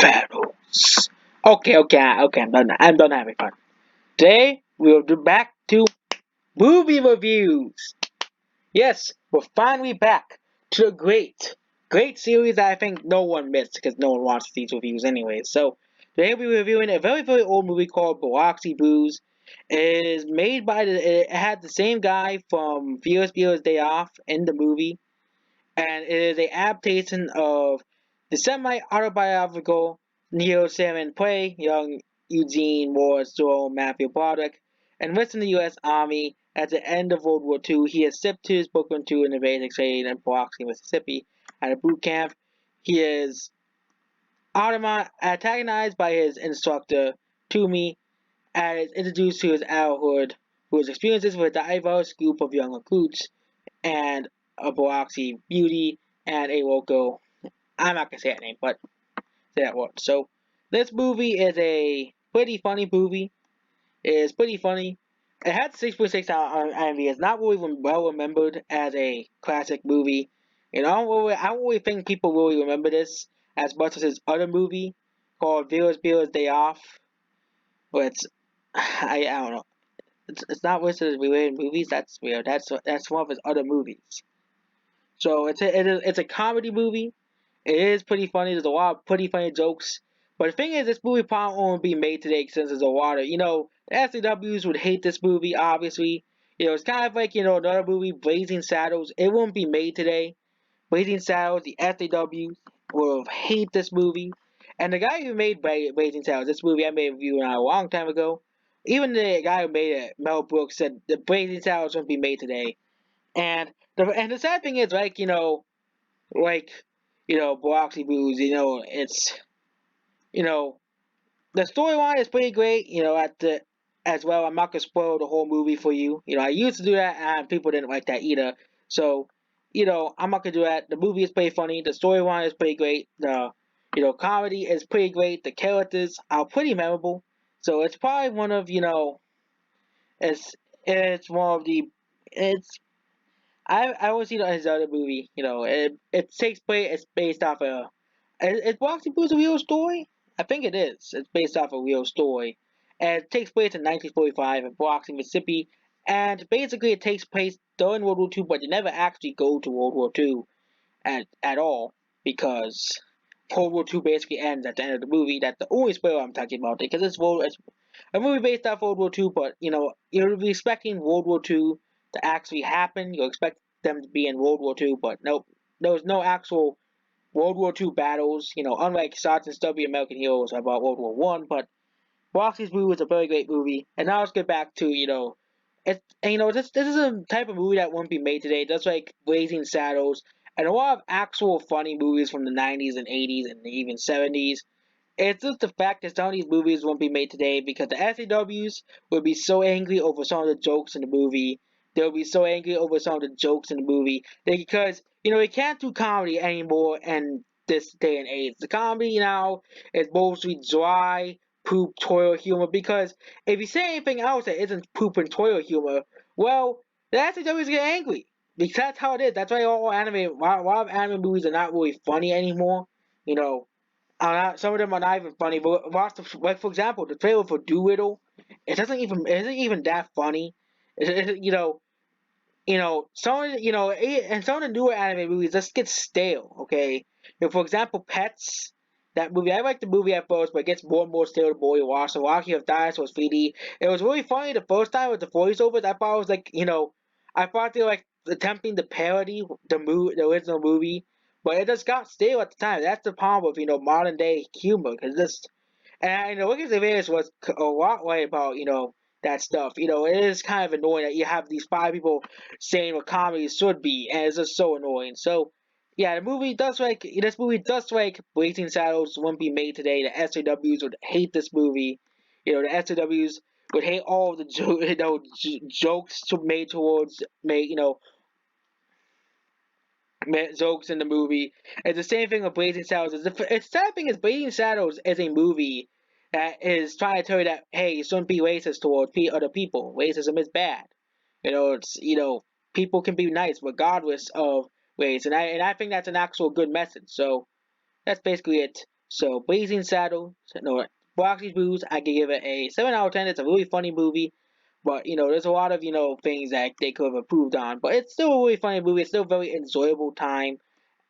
battles. Okay, I'm done. I'm done having fun. Today we'll do back to movie reviews. Yes, we're finally back to the great series that I think no one missed because no one watched these reviews anyway. So today we're reviewing a very old movie called Biloxi Blues. It is made by it had the same guy from Viewer's Day Off in the movie, and it is a adaptation of the semi-autobiographical Neo Salmon play, young Eugene Moore's Joel Matthew Broderick, enlisted in the U.S. Army at the end of World War II. He is shipped to his Brooklyn to an basic training in Biloxi, Mississippi, at a boot camp. He is antagonized by his instructor, Toomey, and is introduced to his adulthood, whose experiences with a diverse group of young recruits and a Biloxi beauty and a local. I'm not gonna say that name, but say that word. So this movie is a pretty funny movie. It is pretty funny. It had 6.6 on IMDb. It's not really well remembered as a classic movie. I don't really think people really remember this as much as his other movie called Viewer's Day Off. But I don't know. It's not listed as related movies. That's weird. That's one of his other movies. So it's a comedy movie. It is pretty funny. There's a lot of pretty funny jokes. But the thing is, this movie probably won't be made today since there's a lot of, the SJWs would hate this movie, obviously. It's kind of like, another movie, Blazing Saddles. It won't be made today. Blazing Saddles, the SJWs will hate this movie. And the guy who made Blazing Saddles, this movie I made a review on a long time ago, even the guy who made it, Mel Brooks, said the Blazing Saddles won't be made today. And the sad thing is, like Biloxi Blues, you know, the storyline is pretty great. At the as well. I'm not gonna spoil the whole movie for you. I used to do that, and people didn't like that either. So, I'm not gonna do that. The movie is pretty funny. The storyline is pretty great. The comedy is pretty great. The characters are pretty memorable. So it's probably one of it's it's one of the it's I always see his other movie. It takes place. It's based off a. Is Boxing Blues a real story? I think it is. It's based off a real story, and it takes place in 1945 in Biloxi, Mississippi. And basically, it takes place during World War II, but they never actually go to World War II at all because World War II basically ends at the end of the movie. That's the only spoiler I'm talking about because it's a movie based off World War II, but you're expecting World War II to actually happen. You expect them to be in World War II, but nope, there was no actual World War II battles. Unlike Sergeant Stubby American Heroes about World War One, but Roxy's movie was a very great movie. And now let's get back to it. And, this is a type of movie that won't be made today. Just like Blazing Saddles and a lot of actual funny movies from the 90s and 80s and even 70s. It's just the fact that some of these movies won't be made today because the SAWs will be so angry over some of the jokes in the movie. They'll be so angry over some of the jokes in the movie because they can't do comedy anymore in this day and age. The comedy now is mostly dry, poop, toilet humor. Because if you say anything else that isn't poop and toilet humor, well, the SAWs get angry because that's how it is. That's why a lot of anime movies are not really funny anymore. You know, some of them are not even funny. But like for example, the trailer for Doolittle, it isn't even that funny. And some of the newer anime movies just get stale. Okay, for example, Pets. That movie, I liked the movie at first, but it gets more and more stale the more you watch. So Rocky of Dinosaurs 3D. It was really funny the first time with the voiceovers. I thought it was I thought they were like attempting to parody the original movie, but it just got stale at the time. That's the problem with modern day humor, because this and Wicked Vegas was a lot right about that stuff. It is kind of annoying that you have these five people saying what comedy should be, and it's just so annoying. So yeah, this movie does like Blazing Saddles wouldn't be made today. The SJWs would hate this movie. The SJWs would hate all of the jokes made towards made jokes in the movie. It's the same thing with Blazing Saddles. It's the sad thing is Blazing Saddles is a movie that is trying to tell you that hey, you shouldn't be racist towards other people. Racism is bad. It's people can be nice regardless of race, and I think that's an actual good message. So that's basically it. So Blazing Saddles, no, Biloxi Blues, I can give it a 7 out of 10. It's a really funny movie. But, there's a lot of, things that they could have improved on. But it's still a really funny movie. It's still a very enjoyable time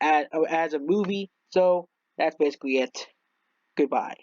as a movie. So that's basically it. Goodbye.